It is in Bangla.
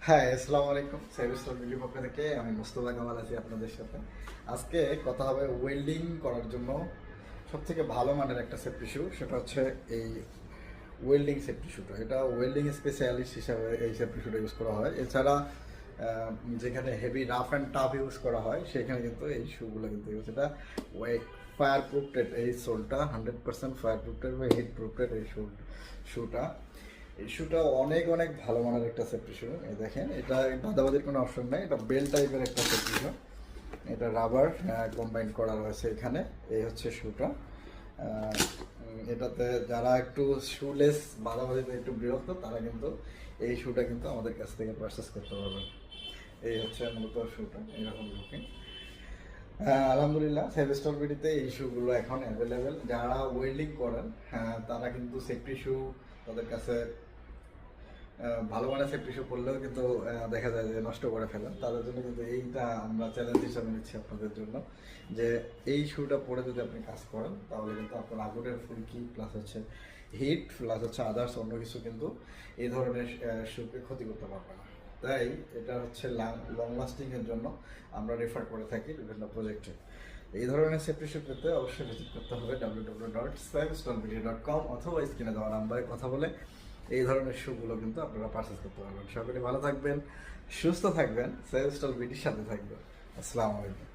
হ্যাঁ, আসসালামু আলাইকুম। সাইবারস্টোর ভিডিও পক্ষ থেকে আমি মোস্তফা কামাল আছি আপনাদের সাথে। আজকে কথা হবে ওয়েল্ডিং করার জন্য সবথেকে ভালো মানের একটা সেফটি শু, সেটা হচ্ছে এই ওয়েল্ডিং সেফটি শুটা। এটা ওয়েল্ডিং স্পেশালিস্ট হিসাবে এই সেফটি শুটা ইউজ করা হয়। এছাড়া যেখানে heavy rough and tough use করা হয় সেখানে কিন্তু এই শুগুলো কিন্তু ইউজ, এটা ফায়ার প্রুফটেড। এই সোলটা 100% ফায়ার প্রুফটেড বা হিট প্রুফটেড এই শুটা। এই শুটা অনেক অনেক ভালো মানের একটা সেফটি শু। এই দেখেন, এটা বাদাবাদির কোনো অপশন নেই, এটা বেল টাইপের একটা সেফটি শু। এটা রাবার কম্বাইন করা রয়েছে এখানে। এই হচ্ছে শুটা। এটাতে যারা একটু শুলেস, বাদাবাদিতে একটু বিরক্ত, তারা কিন্তু এই শুটা কিন্তু আমাদের কাছ থেকে পারচেস করতে পারবেন। এই হচ্ছে মূলত শুটা, এরকম লুকিং। আলহামদুলিল্লাহ, সেভেস্টল বিডিতে এই শুগুলো এখন অ্যাভেলেবেল। যারা ওয়েল্ডিং করেন তারা কিন্তু সেফটি শু তাদের কাছে ভালো মানের সেফটি শু পরলেও কিন্তু দেখা যায় যে নষ্ট করে ফেলেন। তাদের জন্য কিন্তু এইটা আমরা চ্যালেঞ্জ হিসাবে নিচ্ছি আপনাদের জন্য, যে এই শুটা পরে যদি আপনি কাজ করেন তাহলে কিন্তু আপনার আগুনের ফুলকি প্লাস হচ্ছে হিট প্লাস হচ্ছে আদার্স অন্য কিছু কিন্তু এই ধরনের শুকে ক্ষতি করতে পারবে না। তাই এটা হচ্ছে লং লাস্টিংয়ের জন্য আমরা রেফার করে থাকি বিভিন্ন প্রজেক্টে। এই ধরনের সেফটি শু পেতে অবশ্যই ভিজিট করতে হবে www.swimstallmedia.com অথবা স্ক্রিনে দেওয়া নাম্বারে কথা বলে এই ধরনের শুগুলো কিন্তু আপনারা পারচেস করতে পারবেন। সকলে ভালো থাকবেন, সুস্থ থাকবেন, সেভস্টল বিডির সাথে থাকবেন। আসসালামু আলাইকুম।